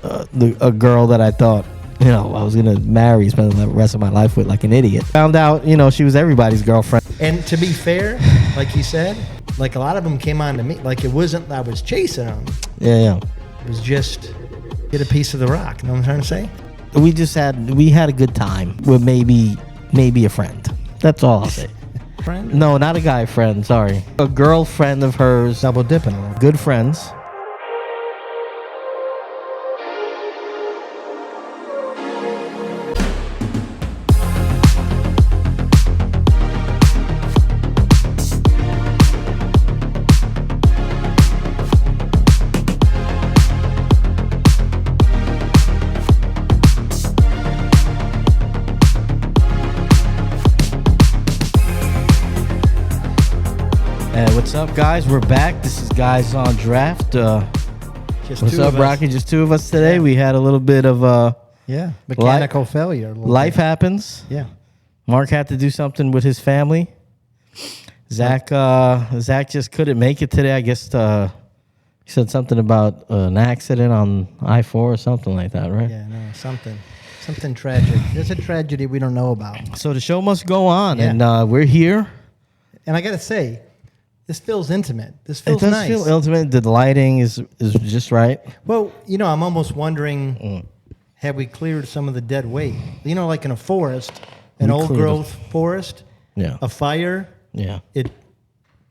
a girl that I thought, I was gonna marry, spend the rest of my life with, like an idiot. Found out, she was everybody's girlfriend. And to be fair, like you said, like a lot of them came on to me. Like it wasn't I was chasing them. Yeah. It was just get a piece of the rock. You know what I'm trying to say? We had a good time with maybe a friend. That's all I'll say. Friend? No, not a guy friend. Sorry, a girlfriend of hers. Double dipping. Good friends. What's up, guys? We're back. This is Guys on Draft. What's up, Rocky? Just two of us today. Yeah. We had a little bit of mechanical failure. Life happens. Yeah. Mark had to do something with his family. Zach just couldn't make it today. I guess he said something about an accident on I-4 or something like that, right? Yeah, no, something tragic. There's a tragedy we don't know about. So the show must go on, and we're here. And I got to say, this feels intimate. This feels nice. It does feel intimate. The lighting is just right. Well, I'm almost wondering, have we cleared some of the dead weight? Like in a forest, an old growth forest, a fire, it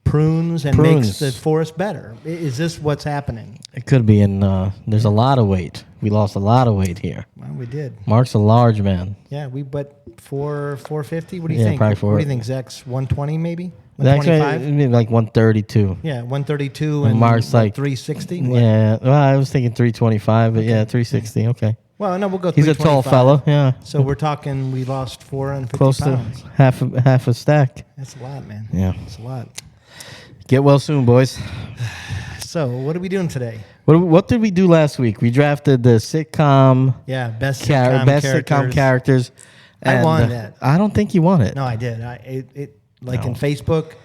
prunes and makes the forest better. Is this what's happening? It could be. And there's a lot of weight. We lost a lot of weight here. Well, we did. Mark's a large man. Yeah, but 450? What do you think? Probably 4. What do you think, Zach's 120 maybe? Actually, like 132. Yeah, 132 and Mark's like 360. Yeah, well, I was thinking 325, but 360. Okay. Well, no, we'll go. He's a tall fella. Yeah. So we're talking. We lost 450 close pounds. To half a stack. That's a lot, man. Yeah, that's a lot. Get well soon, boys. So, what are we doing today? What did we do last week? We drafted the sitcom. Yeah, best sitcom characters. I won that. I don't think you won it. No, I did. In Facebook,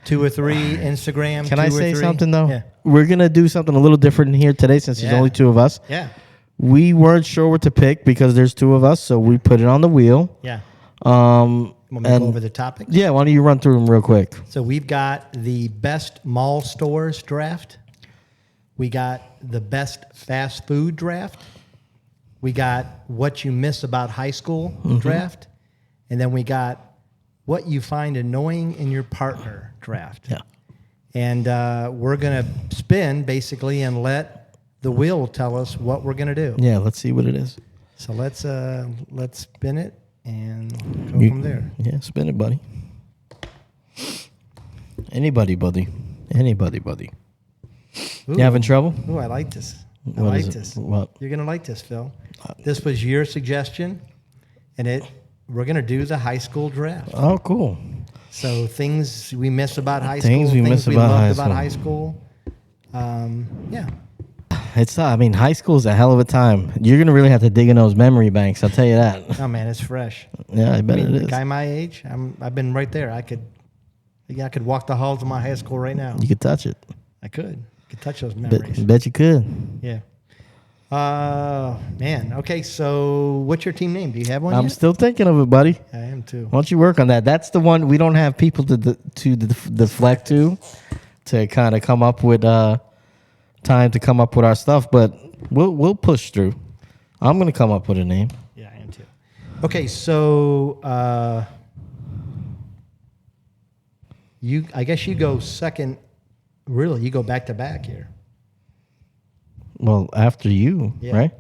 2 or 3, Instagram. Can 2 I or say 3. something though? Yeah. We're gonna do something a little different here today since there's only 2 of us. Yeah. We weren't sure what to pick because there's 2 of us, so we put it on the wheel. Yeah. Want me to go over the topic? Yeah. Why don't you run through them real quick? So we've got the best mall stores draft. We got the best fast food draft. We got what you miss about high school draft, and then we got what you find annoying in your partner draft. Yeah. And we're going to spin, basically, and let the wheel tell us what we're going to do. Yeah, let's see what it is. So let's spin it and go from there. Yeah, spin it, buddy. Anybody, buddy. Ooh. You having trouble? Ooh, I like this. I like this. What? You're going to like this, Phil. This was your suggestion, and we're going to do the high school draft. Oh, cool. So things we miss about high school. Things we miss about high school. Yeah. It's, high school is a hell of a time. You're going to really have to dig in those memory banks, I'll tell you that. Oh, man, it's fresh. Yeah, I bet it is. A guy my age, I've been right there. I could walk the halls of my high school right now. You could touch it. I could touch those memories. Bet you could. Yeah. Man. Okay, so what's your team name? Do you have one I'm yet? still thinking of it, buddy. I am too. Why don't you work on that? That's the one we don't have people to deflect to kind of come up with time to come up with our stuff, but we'll push through. I'm going to come up with a name. Yeah, I am too. Okay, so I guess you go second. Really, you go back to back here. Well, after you, right?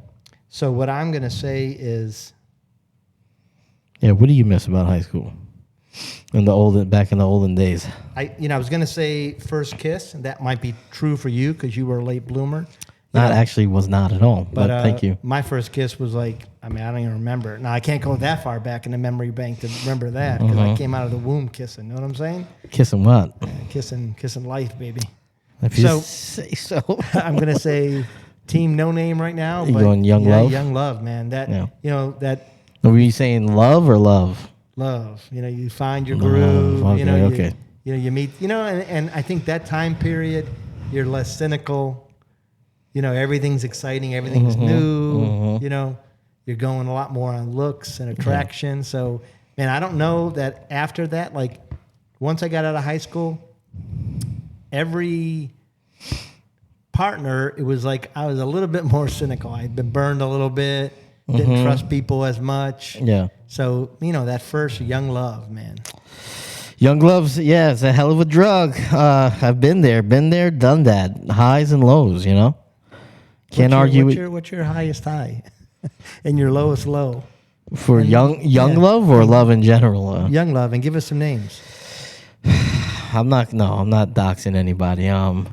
So what I'm going to say is... Yeah, what do you miss about high school? Back in the olden days. I was going to say first kiss, and that might be true for you because you were a late bloomer. That actually was not at all, but thank you. My first kiss was I don't even remember. Now, I can't go that far back in the memory bank to remember that because I came out of the womb kissing. Know what I'm saying? Kissing what? Kissing life, baby. If you say so. I'm going to say Team No Name right now. You going Young Love? Young Love, man. That. Were you saying love or love? Love. You find your groove. Okay, you meet. And I think that time period, you're less cynical. You know, everything's exciting, everything's new. You know, you're going a lot more on looks and attraction. So, man, I don't know that after that, like once I got out of high school, every partner, it was like I was a little bit more cynical. I'd been burned a little bit, didn't trust people as much. Yeah. So, you know, that first young love, man. Young love's, yeah, it's a hell of a drug. I've been there, done that. Highs and lows, you know. Can't argue What's your highest high and your lowest low? for young love or love in general. Young love, and give us some names. I'm not doxing anybody. Well,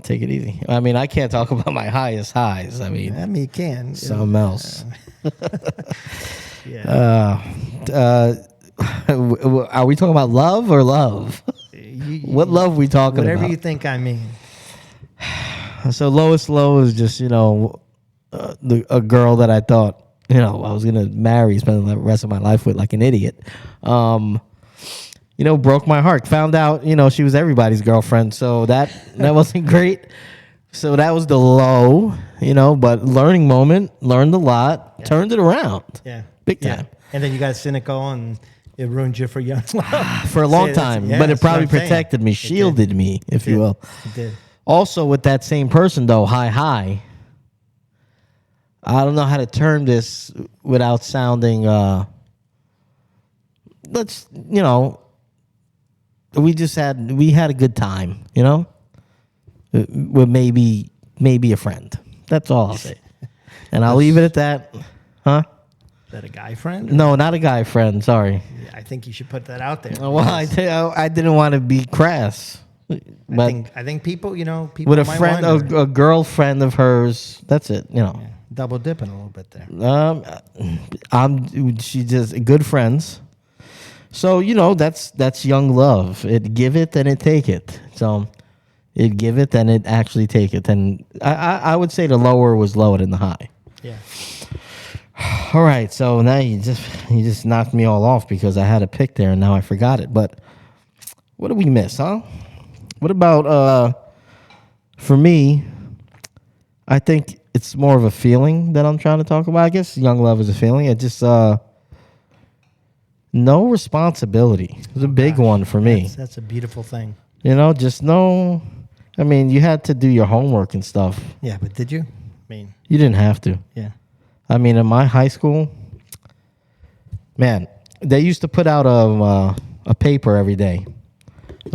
take it easy. I mean, I can't talk about my highest highs. I mean, you can. Something else. Yeah. Are we talking about love or love? What love we talking Whatever about? you think I mean. So lowest low is just, you know, a girl that I thought, you know, I was going to marry, spend the rest of my life with like an idiot. You know, broke my heart. Found out, you know, she was everybody's girlfriend. So that wasn't great. So that was the low, you know, but learning moment, learned a lot, turned it around. Yeah. Big time. And then you got cynical and it ruined you for young love. For a long time. But it probably protected me, shielded me, if you will. It did. Also, with that same person, though, high, I don't know how to term this without sounding, you know, we had a good time, you know, with maybe a friend. That's all I'll say. And I'll leave it at that. Huh? Is that a guy friend? No, not a guy friend. Sorry. Yeah, I think you should put that out there. Well, I didn't want to be crass. But I think people, you know, people with a might friend, wonder. a girlfriend of hers. That's it. You know. Yeah, double dipping a little bit there. She just good friends. So you know that's young love. It give it and it take it. So it give it and it actually take it. And I would say the lower was lower than the high. Yeah. All right. So now you just knocked me all off because I had a pick there and now I forgot it. But what did we miss, huh? What about for me? I think it's more of a feeling that I'm trying to talk about. I guess young love is a feeling. It just no responsibility. It was a big one for me. That's a beautiful thing. You know, just no. I mean, you had to do your homework and stuff. Yeah, but did you? I mean, You didn't have to. yeah. I mean, in my high school, man, they used to put out a paper every day.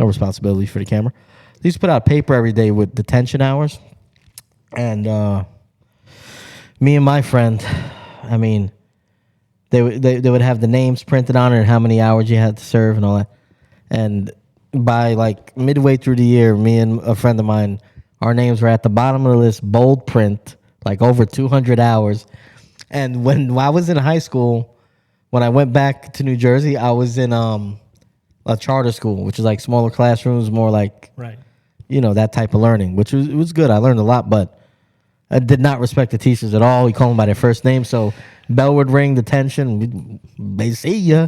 No responsibility for the camera. They used to put out a paper every day with detention hours. And me and my friend, I mean, they would have the names printed on it and how many hours you had to serve and all that. And by like midway through the year, me and a friend of mine, our names were at the bottom of the list, bold print, like over 200 hours. And when I was in high school, when I went back to New Jersey, I was in a charter school, which is like smaller classrooms, more like, Right. you know, that type of learning, which was good. I learned a lot, but I did not respect the teachers at all. We call them by their first name. So bell would ring, detention, they see ya.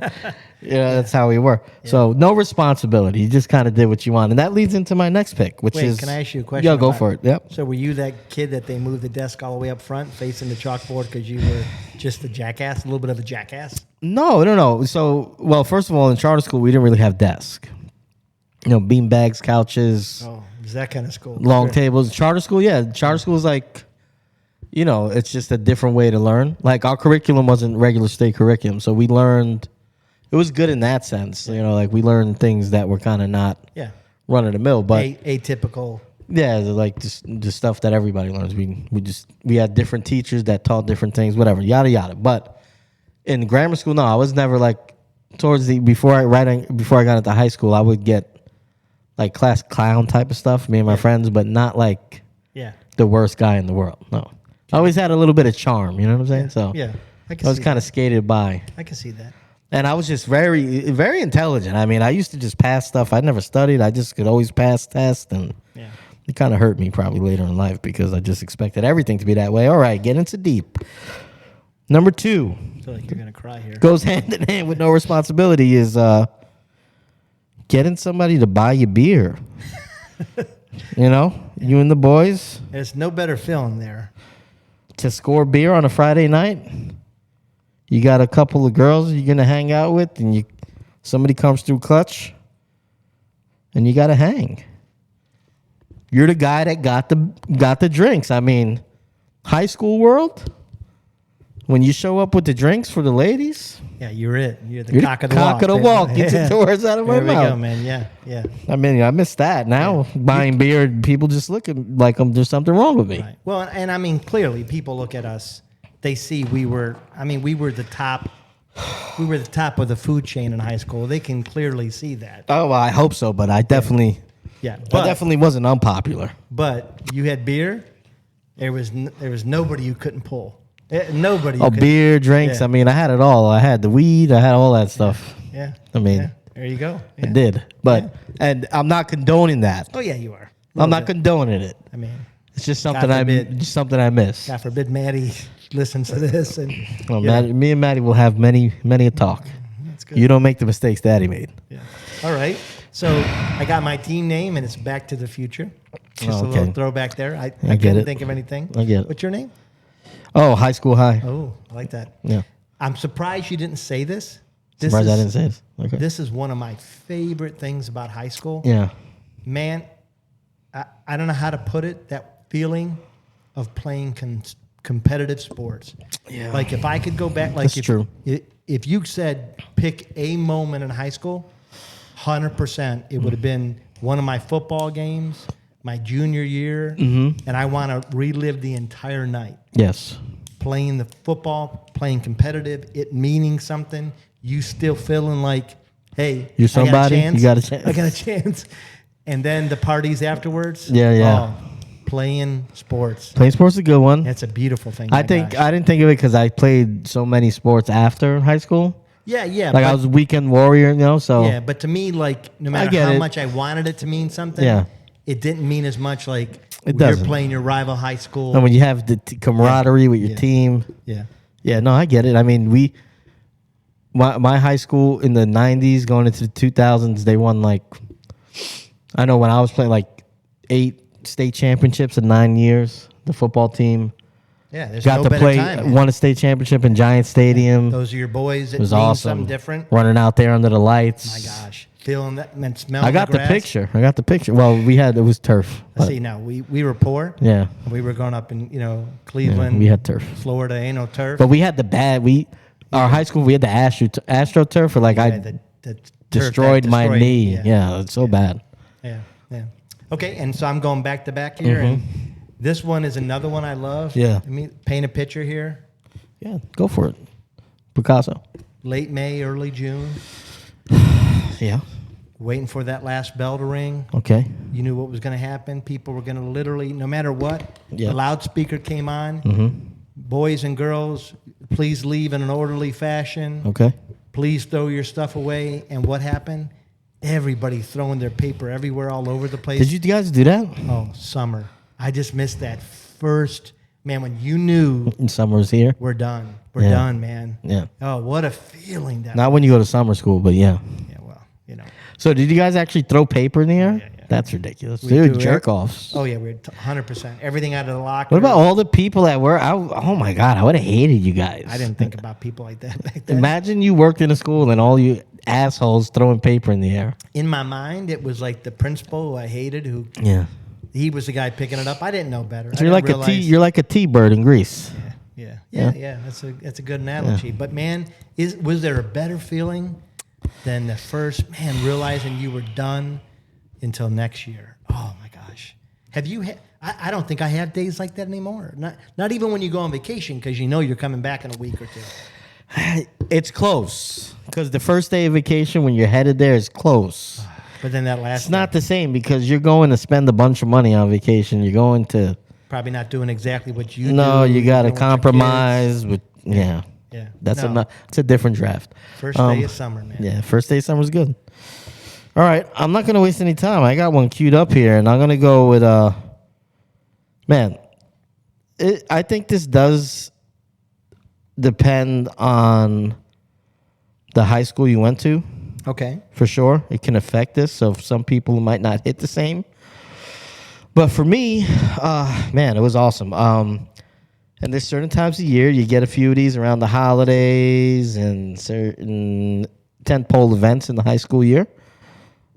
Yeah, that's how we were. Yeah. So no responsibility. You just kind of did what you want. And that leads into my next pick, which is... Can I ask you a question? Yeah, go for it. Yep. So were you that kid that they moved the desk all the way up front facing the chalkboard because you were just a jackass, a little bit of a jackass? No. So, well, first of all, in charter school, we didn't really have desks. You know, bean bags, couches. Oh, it was that kind of school. Long tables. Charter school, yeah. Charter school is like, you know, it's just a different way to learn. Like, our curriculum wasn't regular state curriculum, so we learned... It was good in that sense, you know, like we learned things that were kind of not run of the mill, but atypical. Yeah, like just stuff that everybody learns. We had different teachers that taught different things, whatever, yada yada. But in grammar school, no, I was never like before I got into high school, I would get like class clown type of stuff, me and my friends, but not like the worst guy in the world. No, I always had a little bit of charm. You know what I'm saying? So I was kind of skated by. I can see that. And I was just very, very intelligent. I mean, I used to just pass stuff. I never studied. I just could always pass tests. And it kind of hurt me probably later in life because I just expected everything to be that way. All right, get into deep. Number 2. I feel like you're going to cry here. Goes hand in hand with no responsibility is getting somebody to buy you beer. You know, you and the boys There's no better feeling there. to score beer on a Friday night. You got a couple of girls you're gonna hang out with, and somebody comes through clutch, and you gotta hang. You're the guy that got the drinks. I mean, high school world, when you show up with the drinks for the ladies, Yeah, you're it. You're the you're cock of the cock walk. of the baby. walk. Get the words out of my There we mouth. go, man. Yeah, yeah. I mean, I miss that. Now buying beer, people just look like there's something wrong with me. Right. Well, and I mean, clearly, people look at us. They see we were the top. We were the top of the food chain in high school. They can clearly see that. Oh, well, I hope so, but I definitely wasn't unpopular. But you had beer. There was nobody you couldn't pull. Nobody. Oh, beer, drinks. Yeah. I mean, I had it all. I had the weed. I had all that stuff. Yeah. I mean, Yeah. There you go. I Yeah. did. But and I'm not condoning that. Oh yeah, you are. I'm not condoning it. I mean, It's just God something forbid. I miss. God forbid Maddie listens to this. And Well, yeah. me and Maddie will have many a talk. That's good. You don't make the mistakes Daddy made. Yeah. All right. So I got my team name, and it's Back to the Future. Just Oh, a okay. little throwback there. I get couldn't it. think of anything. I get it. What's your name? Oh, high school high. Oh, I like that. Yeah. I'm surprised you didn't say this. This Surprised I is, didn't say this. Okay. This is one of my favorite things about high school. Yeah. Man, I don't know how to put it. That feeling of playing competitive sports. Yeah. Like if I could go back, like That's if, true. If you said pick a moment in high school, 100%, it would have been one of my football games, my junior year, and I want to relive the entire night. Yes. Playing the football, playing competitive, it meaning something. You still feeling like, hey, You're somebody. I got a chance. You got a chance. I got a chance. And then the parties afterwards. Yeah, yeah. Oh, playing sports. Playing sports is a good one. That's a beautiful thing. I my think gosh. I didn't think of it because I played so many sports after high school. Yeah, yeah. Like I was a weekend warrior, you know. So Yeah, but to me, like no matter get how it. much I wanted it to mean something, Yeah. it didn't mean as much. Like It you're doesn't. playing your rival high school. and when you have the camaraderie with your Yeah. team, Yeah, yeah, no, I get it. I mean, my high school in the '90s, going into the 2000s, they won like, I know when I was playing like 8 state championships in 9 years. The football team yeah. There's got no to better play, time. man. won a state championship in Giant Stadium. Those are your boys. It It was means awesome. something different. Running out there under the lights. My gosh, feeling that and smelling. I got the grass. picture. Well, it was turf. but- See, now we were poor. Yeah. We were growing up in Yeah, Cleveland. we had turf. Florida, ain't no turf. But we had our high school, we had the Astro turf for like, Yeah, I the turf that destroyed my destroyed- knee. Yeah, it's so bad. Yeah, yeah. Okay, and so I'm going back to back here, and this one is another one I love. Yeah. Let me paint a picture here. Yeah, go for it. Picasso. Late May, early June, Yeah. waiting for that last bell to ring. Okay. You knew what was going to happen. People were going to literally, no matter what, Yeah. the loudspeaker came on. Boys and girls, please leave in an orderly fashion. Okay. Please throw your stuff away. And what happened? Everybody throwing their paper everywhere, all over the place. Did you guys do that? Oh, summer. I just missed that first, man, when you knew In summers here? we're done. We're Yeah. done, man. Yeah. Oh, what a feeling that Not when you go to summer school, but yeah. Yeah, well, So did you guys actually throw paper in the air? Yeah, yeah. That's ridiculous. We Dude, do jerk offs. Oh, yeah, we're 100%. Everything out of the locker. What about all the people that were? Oh my God, I would have hated you guys. I didn't think about people like that back then. Imagine you worked in a school and all you assholes throwing paper in the air. In my mind, it was like the principal who I hated, who Yeah. he was the guy picking it up. I didn't know better. So you're like a T-bird in Greece. Yeah. That's a good analogy. But man, was there a better feeling than the first realizing you were done until next year? Oh my gosh, have you? I don't think I have days like that anymore. Not even when you go on vacation because you know you're coming back in a week or two. It's close because the first day of vacation when you're headed there is close. But then that last, It's not the same because you're going to spend a bunch of money on vacation. You're going to probably not doing exactly what you. no. do. You got to doing with your compromise with yeah. Yeah, That's No. it's a different draft. First day of summer, man. Yeah, first day of summer is good. All right, I'm not gonna waste any time. I got one queued up here, and I'm gonna go with man. I think this does depend on the high school you went to, Okay. for sure. It can affect this, so some people might not hit the same. But for me, man, it was awesome. And there's certain times of year you get a few of these around the holidays and certain tentpole events in the high school year.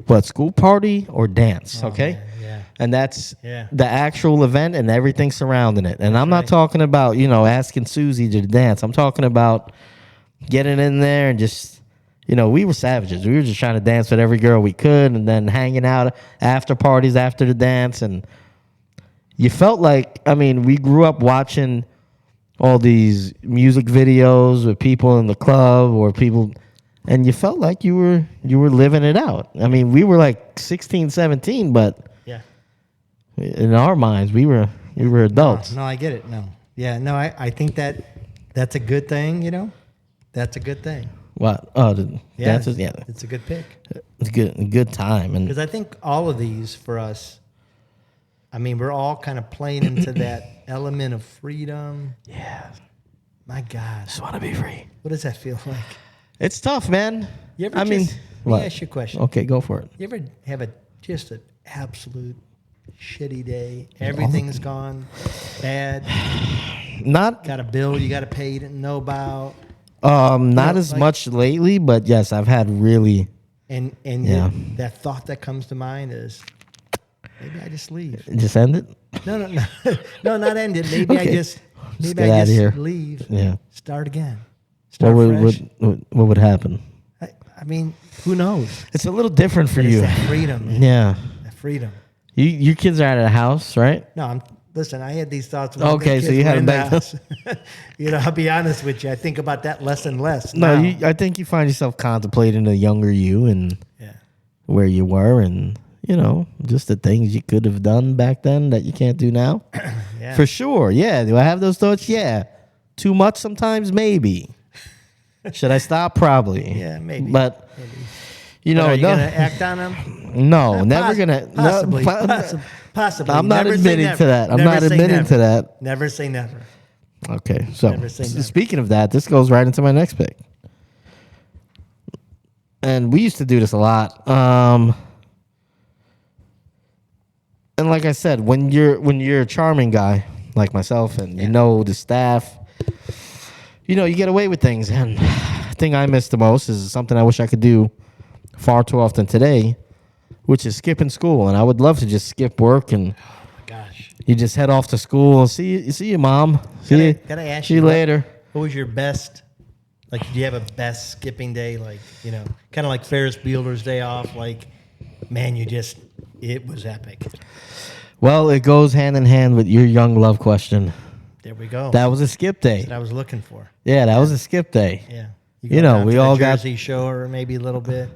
But school party or dance, okay? Man, yeah. And that's Yeah. the actual event and everything surrounding it. And I'm not right. talking about, asking Susie to dance. I'm talking about getting in there and just, we were savages. We were just trying to dance with every girl we could and then hanging out after parties after the dance. And you felt like, we grew up watching all these music videos with people in the club or people, and you felt like you were living it out. We were like 16, 17, but Yeah. in our minds, we were adults. No, I get it. No. Yeah, no, I think that's a good thing, That's a good thing. What? Oh, the dances? Yeah. It's a good pick. It's good time. And Because I think all of these for us, we're all kind of playing into that element of freedom. yeah, My God. just want to be free. What does that feel like? It's tough, man. You ever let me let me ask you a question. Okay, go for it. You ever have just an absolute shitty day? Everything's gone bad. Not Got a bill you got to pay you didn't know about. not as much lately, but yes, I've had really. And Yeah. that thought that comes to mind is maybe I just leave. Just end it. No, no, not end it. Maybe Okay. I just Just maybe get I outta just here. leave. Yeah. Start again. What Start fresh. what would happen? Who knows? It's a little different for But it's you. that freedom. Man. Yeah. That freedom. Your kids are out of the house, right? No, listen, I had these thoughts. When Okay, the so kids you had were in them the back house. I'll be honest with you. I think about that less and less. No, now. I think you find yourself contemplating the younger you and Yeah. where you were and, just the things you could have done back then that you can't do now. Yeah. For sure. Yeah. Do I have those thoughts? Yeah. Too much sometimes? Maybe. Should I stop? Probably. Yeah, maybe. But, But are you no, gonna act on them? no, never going to. Possibly. Possibly. I'm not Never say admitting never. to that. I'm Never not say admitting never. to that. Never say never. Okay. So, Never say never. speaking of that, this goes right into my next pick. And we used to do this a lot. And like I said, when you're a charming guy like myself, and you know the staff, you get away with things. And the thing I miss the most is something I wish I could do far too often today, which is skipping school. And I would love to just skip work and Gosh. you just head off to school and see you, mom. Gotta ask See you you later. What was your best? Like, do you have a best skipping day? Like, kind of like Ferris Bueller's Day Off. Like, man, it was epic. Well, it goes hand in hand with your young love question. There we go. That was a skip day. That I was looking for. Yeah, that was a skip day. Yeah. You know, down we to the all got- Jersey Shore, maybe a little bit.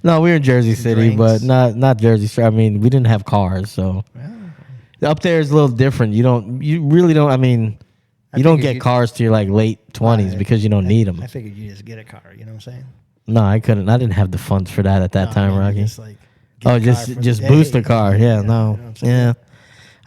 No, we were in Jersey City, drinks. but not Jersey City. We didn't have cars, so up there is a little different. You really don't. You don't figured get you'd- cars to your like late 20s because you don't need them. I figured you just get a car. You know what I'm saying? No, I couldn't. I didn't have the funds for that at that time, I mean, Rocky. Just like get Oh, a car for the just day. boost the car. Yeah, You no, know what I'm saying? yeah.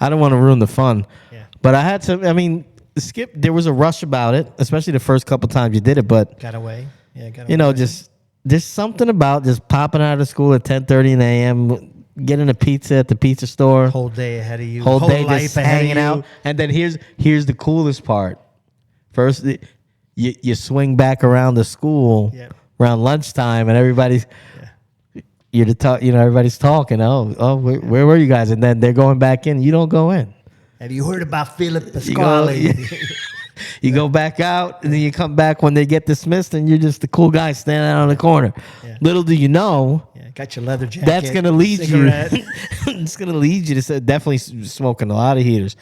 I don't want to ruin the fun. Yeah. But I had to. Skip. There was a rush about it, especially the first couple times you did it. But Got away. Yeah, got away. just there's something about just popping out of school at 10:30 a.m., getting a pizza at the pizza store, Whole day ahead of you. whole day life just ahead of hanging you. out. And then here's the coolest part. First, you swing back around the school Yep. around lunchtime, and everybody's everybody's talking. Oh, where were you guys? And then they're going back in. You don't go in. Have you heard about Philip You Pasquale? You go back out, and then you come back when they get dismissed, and you're just the cool guy standing out on the corner. Yeah. Little do you know, Yeah, got your leather jacket. that's gonna lead cigarette. you. It's gonna lead you to definitely smoking a lot of heaters.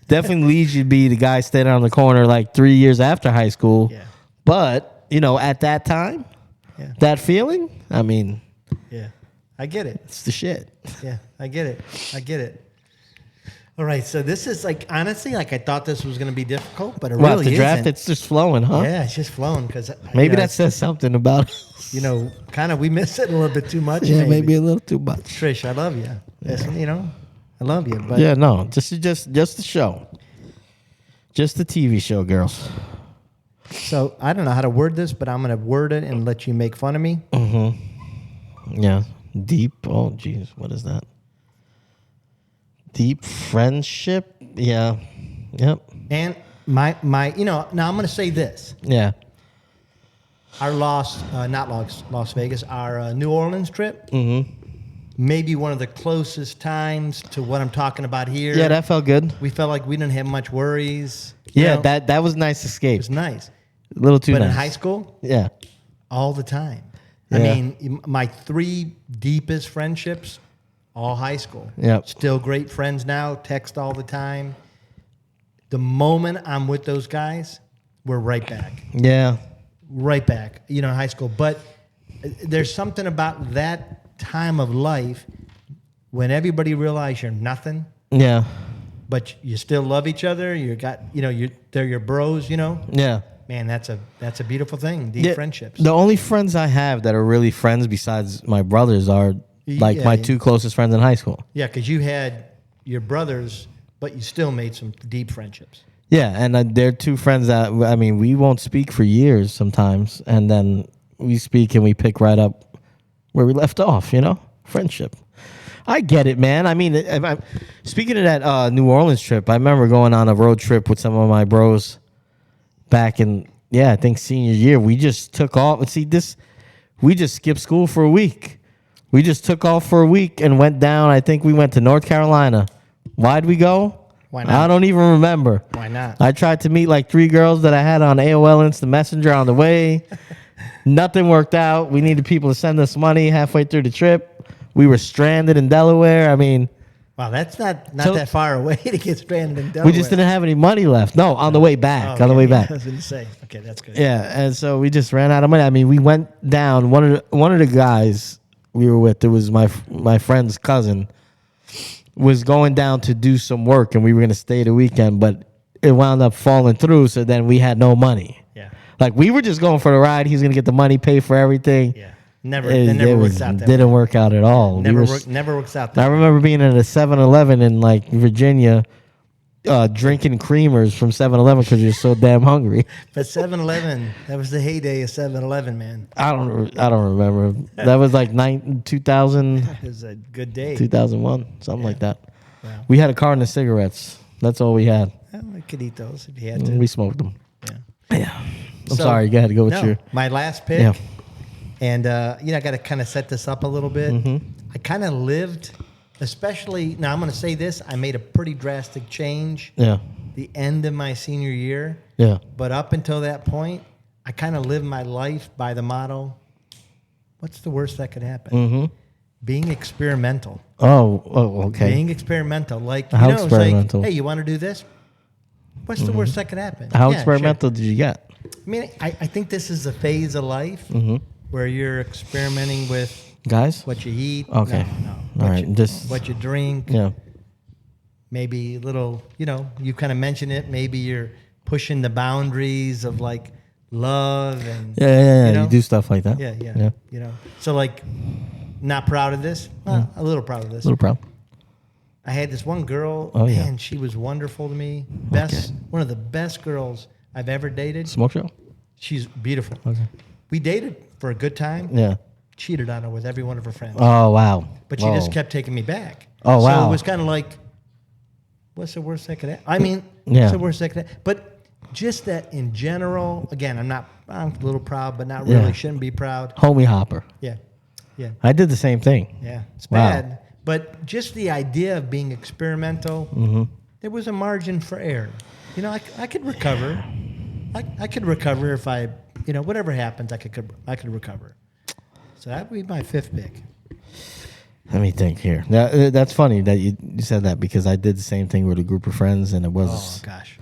Definitely leads you to be the guy standing on the corner like 3 years after high school. Yeah. But at that time, Yeah. that feeling, Yeah, I get it. it's the shit. Yeah, I get it. All right, so this is honestly, I thought this was going to be difficult, but it What, really the draft? isn't. It's just flowing, huh? Yeah, it's just flowing because Maybe that says something about us. kind of we miss it a little bit too much. Yeah, maybe a little too much. Trish, I love you. Listen, I love you, but Yeah, no, just the show, just the TV show, girls. So I don't know how to word this, but I'm going to word it and let you make fun of me. Yeah, deep. Oh, jeez, what is that? Deep friendship. Yeah. Yep. And my now I'm going to say this. Yeah. Our not Las Vegas, our New Orleans trip, Mm-hmm. maybe one of the closest times to what I'm talking about here. Yeah, that felt good. We felt like we didn't have much worries. Yeah, You know? that was a nice escape. It was nice. A little too But nice. in high school, Yeah. all the time. Yeah. I mean, my 3 deepest friendships, all high school. Yep. Still great friends now, text all the time. The moment I'm with those guys, we're right back. Yeah. Right back, high school. But there's something about that time of life when everybody realizes you're nothing, Yeah. but you still love each other. They're your bros, Yeah. Man, that's a beautiful thing. Deep friendships. The only friends I have that are really friends besides my brothers are like my 2 closest friends in high school. Yeah, because you had your brothers, but you still made some deep friendships. Yeah, and they're 2 friends that, I mean, we won't speak for years sometimes, and then we speak and we pick right up where we left off, Friendship. I get it, man. I mean, speaking of that New Orleans trip, I remember going on a road trip with some of my bros back in, I think senior year. We just took off. See, we just skipped school for a week. We just took off for a week and went down. I think we went to North Carolina. Why'd we go? Why not? I don't even remember. Why not? I tried to meet like 3 girls that I had on AOL Instant Messenger on the way. Nothing worked out. We needed people to send us money halfway through the trip. We were stranded in Delaware. I mean, Wow, that's not that far away to get stranded in Delaware. we just didn't have any money left. No, on the way back. On the way back. I was going to say. Okay, that's good. Yeah, and so we just ran out of money. I mean, we went down. One of the guys we were with, it was my friend's cousin, was going down to do some work, and we were going to stay the weekend, but it wound up falling through, so then we had no money. Yeah. Like, we were just going for the ride. He's going to get the money, pay for everything. Yeah. It never works out that didn't way. work out at all. Never works out that I way. remember being at a 7-Eleven in, like, Virginia, drinking creamers from 7-Eleven because you're so damn hungry. But 7-Eleven, that was the heyday of 7-Eleven, man. I don't remember. That was like 2000, It was a good day. 2001, something like that. Wow. We had a carton of cigarettes. That's all we had. Well, I could eat those if you had to. We smoked them. Yeah. Yeah. I'm sorry. Go ahead. Go with your. My last pick. Yeah. And, I got to kind of set this up a little bit. Mm-hmm. I kind of lived, especially, now I'm going to say this, I made a pretty drastic change Yeah. the end of my senior year. Yeah. But up until that point, I kind of lived my life by the motto, what's the worst that could happen? Mm-hmm. Being experimental. Oh, okay. Being experimental. Like, How it's experimental? like, hey, you want to do this? What's the worst that could happen? How Yeah, experimental did you get? sure. I mean, I think this is a phase of life where you're experimenting with Guys? what you eat. Okay. No. All right. Just. What you drink. Yeah. Maybe a little, you kind of mentioned it. Maybe you're pushing the boundaries of like love and Yeah. You do stuff like that. Yeah. So like, not proud of this. Well, a little proud of this. A little proud. I had this one girl. Oh, yeah. Man, she was wonderful to me. One of the best girls I've ever dated. Smoke show? She's beautiful. Okay. We dated for a good time. Yeah. Cheated on her with every one of her friends. Oh, wow. But she just kept taking me back. Oh, wow. So it was kind of like, what's the worst that could happen? I mean, Yeah. what's the worst that could happen? But just that in general, again, I'm a little proud, but not really. Yeah. Shouldn't be proud. Homie hopper. Yeah. Yeah. I did the same thing. Yeah. It's Wow. bad. But just the idea of being experimental, there was a margin for error. I could recover. I could recover if I, whatever happens, I could recover. So that would be my 5th pick. Let me think here. That's funny that you said that because I did the same thing with a group of friends and it Oh was gosh.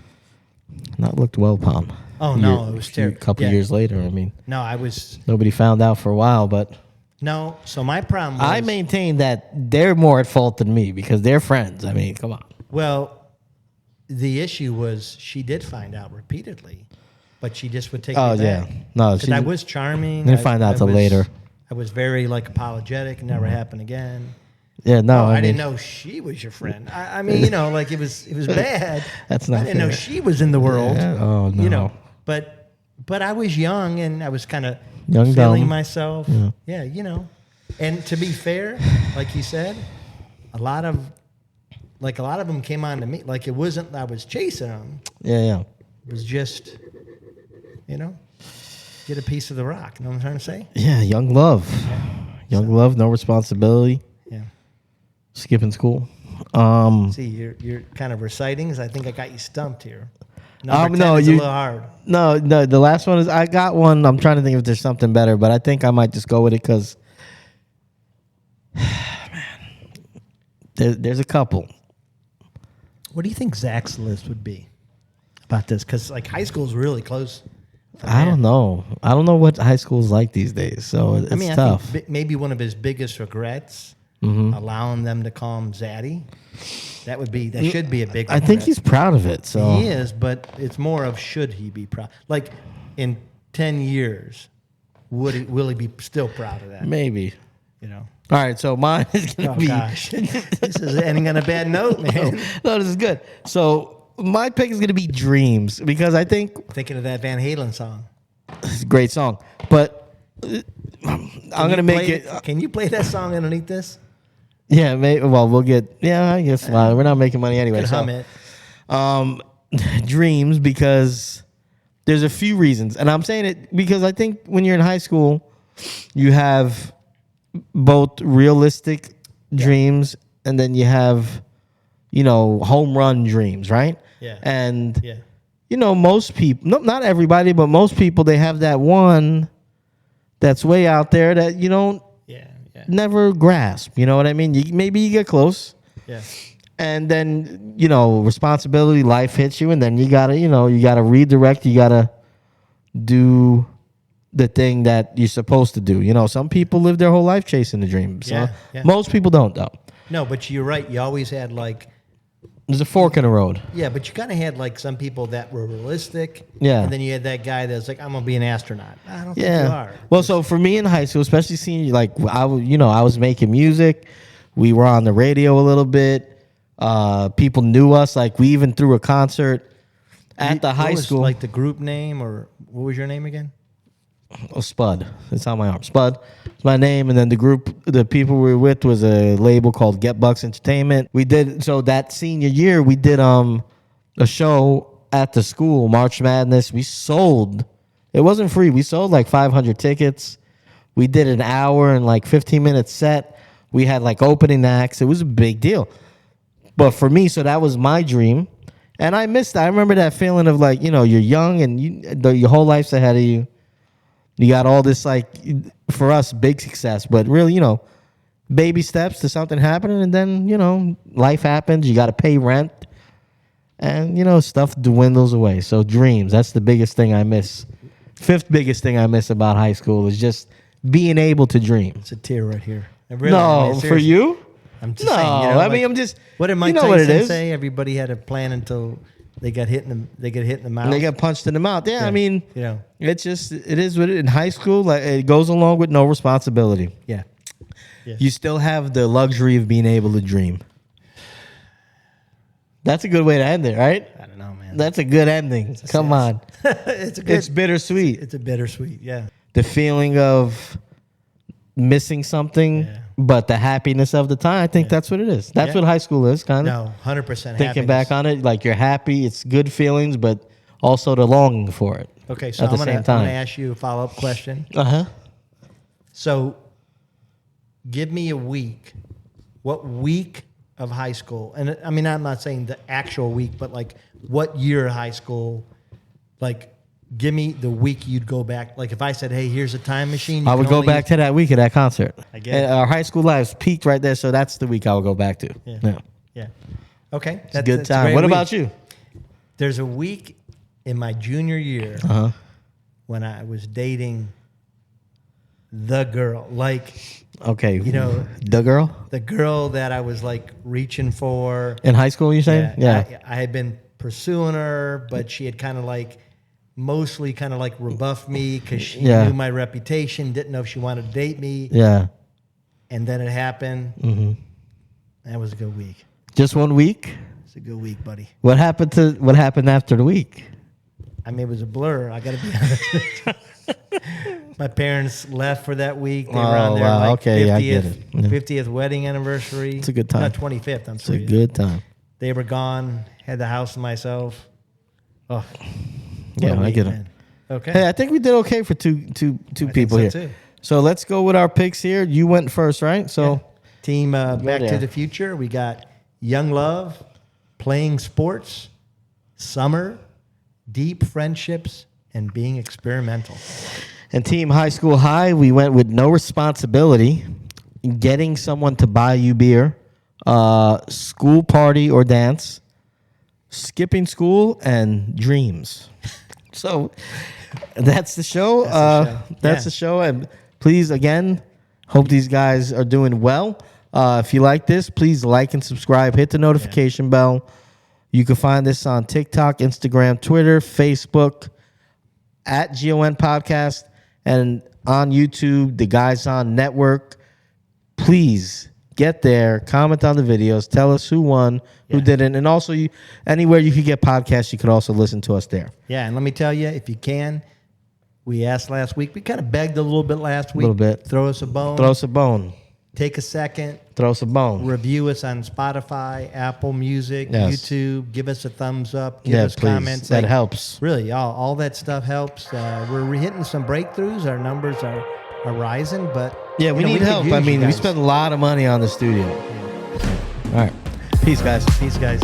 not looked well upon. Oh no, it was terrible. A couple years later, I mean, No, I was nobody found out for a while, but no. So my problem was I maintain that they're more at fault than me because they're friends. I mean, come on. well, the issue was she did find out repeatedly, but she just would take Oh, me back. yeah. No, because I was charming. Didn't find out till later. I was very apologetic. It never happened again. Yeah, no, I mean, didn't know she was your friend. I mean, it was bad. That's not I didn't know fair. she was in the world. Yeah. Oh, no. But I was young and I was kind of Young, feeling dumb. myself. Yeah. And to be fair, like you said, a lot of like a lot of them came on to me. Like it wasn't I was chasing them. Yeah. It was just, get a piece of the rock. You know what I'm trying to say? Yeah, young love. Young love, no responsibility. Yeah. Skipping school. See, you're kind of reciting, so I think I got you stumped here. Number 10 no, is a little hard. No, the last one is, I got one. I'm trying to think if there's something better, but I think I might just go with it because, man, there's a couple. What do you think Zach's list would be about this? Because like high school is really close. I don't know. I don't know what high school's like these days, so it's tough. I think maybe one of his biggest regrets, allowing them to call him Zaddy. That should be a big regret. I think he's proud of it. So he is, but it's more of should he be proud? Like in 10 years, will he be still proud of that? Maybe. All right, so mine is going to be... gosh. This is ending on a bad note, man. No, this is good. So my pick is going to be Dreams because I think... Thinking of that Van Halen song. It's a great song, but I'm going to make it... Can you play that song underneath this? Yeah, well, we'll get... Yeah, I guess we're not making money anyway. Hum it. Dreams because there's a few reasons. And I'm saying it because I think when you're in high school, you have both realistic dreams and then you have, home run dreams, right? Yeah. And, most people, not everybody, but most people, they have that one that's way out there that you don't never grasp. You know what I mean? Maybe you get close. Yeah. And then, responsibility, life hits you, and then you gotta redirect, you gotta do the thing that you're supposed to do. Some people live their whole life chasing the dream. So most people don't, though. No, but you're right. You always had there's a fork in the road. Yeah, but you kind of had some people that were realistic. Yeah. And then you had that guy that's like, I'm gonna be an astronaut. I don't think you are. Well, so for me in high school, especially senior, I was making music. We were on the radio a little bit. People knew us. We even threw a concert at the high school. Like the group name, or what was your name again? Oh, Spud. It's on my arm. Spud. It's my name. And then the people we were with was a label called Get Bucks Entertainment. So that senior year, we did a show at the school, March Madness. We sold, it wasn't free. We sold 500 tickets. We did an hour and 15-minute set. We had opening acts. It was a big deal. But for me, so that was my dream. And I missed that. I remember that feeling of you're young and your whole life's ahead of you. You got all this, for us, big success. But really, baby steps to something happening. And then, life happens. You got to pay rent. And, stuff dwindles away. So dreams, that's the biggest thing I miss. Fifth biggest thing I miss about high school is just being able to dream. It's a tear right here. For you? I'm just saying. I'm just... What did Mike Tyson say? Everybody had a plan until they got hit in the mouth. And they got punched in the mouth. Yeah, yeah. It's just, it is what it is. In high school, it goes along with no responsibility. Yeah. You still have the luxury of being able to dream. That's a good way to end it, right? I don't know, man. That's a good ending. Come on. It's bittersweet. It's a bittersweet, yeah. The feeling of missing something, but the happiness of the time, I think that's what it is. That's what high school is, kind of. No, 100% Thinking back on it, you're happy, it's good feelings, but also the longing for it. Okay, so I'm going to ask you a follow-up question. Uh-huh. So give me a week. What week of high school? And I'm not saying the actual week, but what year of high school? Give me the week you'd go back. If I said, hey, here's a time machine. I would go back to that week of that concert. I get it. Our high school lives peaked right there, so that's the week I would go back to. Yeah. Okay. It's a good time. What about you? There's a week in my junior year when I was dating the girl. Okay. The girl? The girl that I was reaching for. In high school, you're saying? Yeah. I had been pursuing her, but she had kind of mostly kind of rebuffed me because she knew my reputation, didn't know if she wanted to date me. Yeah. And then it happened. Mm-hmm. That was a good week. Just 1 week? It's a good week, buddy. What happened after the week? It was a blur. I got to be honest. My parents left for that week. They were on their 50th, I get it. 50th wedding anniversary. It's a good time. Not 25th. It's a good time. They were gone. Had the house to myself. Oh, Yeah, I get it. man. Okay. Hey, I think we did okay for two people so here. too. So let's go with our picks here. You went first, right? So Team Back there. to the Future. We got Young Love, Playing Sports, Summer, Deep Friendships, and Being Experimental. and Team High School High, we went with No Responsibility, Getting Someone to Buy You Beer, School Party or Dance, Skipping School, and Dreams. So that's the show. That's the show. And please, again, hope these guys are doing well. If you like this, please like and subscribe. Hit the notification bell. You can find this on TikTok, Instagram, Twitter, Facebook, at GON Podcast, and on YouTube, the Guys On Network. Please get there, comment on the videos, tell us who won, who didn't, and also anywhere you could get podcasts, you could also listen to us there. Yeah, and let me tell you, if you can, we asked last week. We kind of begged a little bit last week. A little bit. Throw us a bone. Throw us a bone. Take a second. Throw us a bone. Review us on Spotify, Apple Music, Yes. YouTube. Give us a thumbs up. Give Yeah, us please. comments. That helps. Really, all that stuff helps. We're hitting some breakthroughs. Our numbers are rising, but Yeah, we need could help. use I you mean, we guys. spend a lot of money on the studio. All right. Peace, guys. Peace, guys.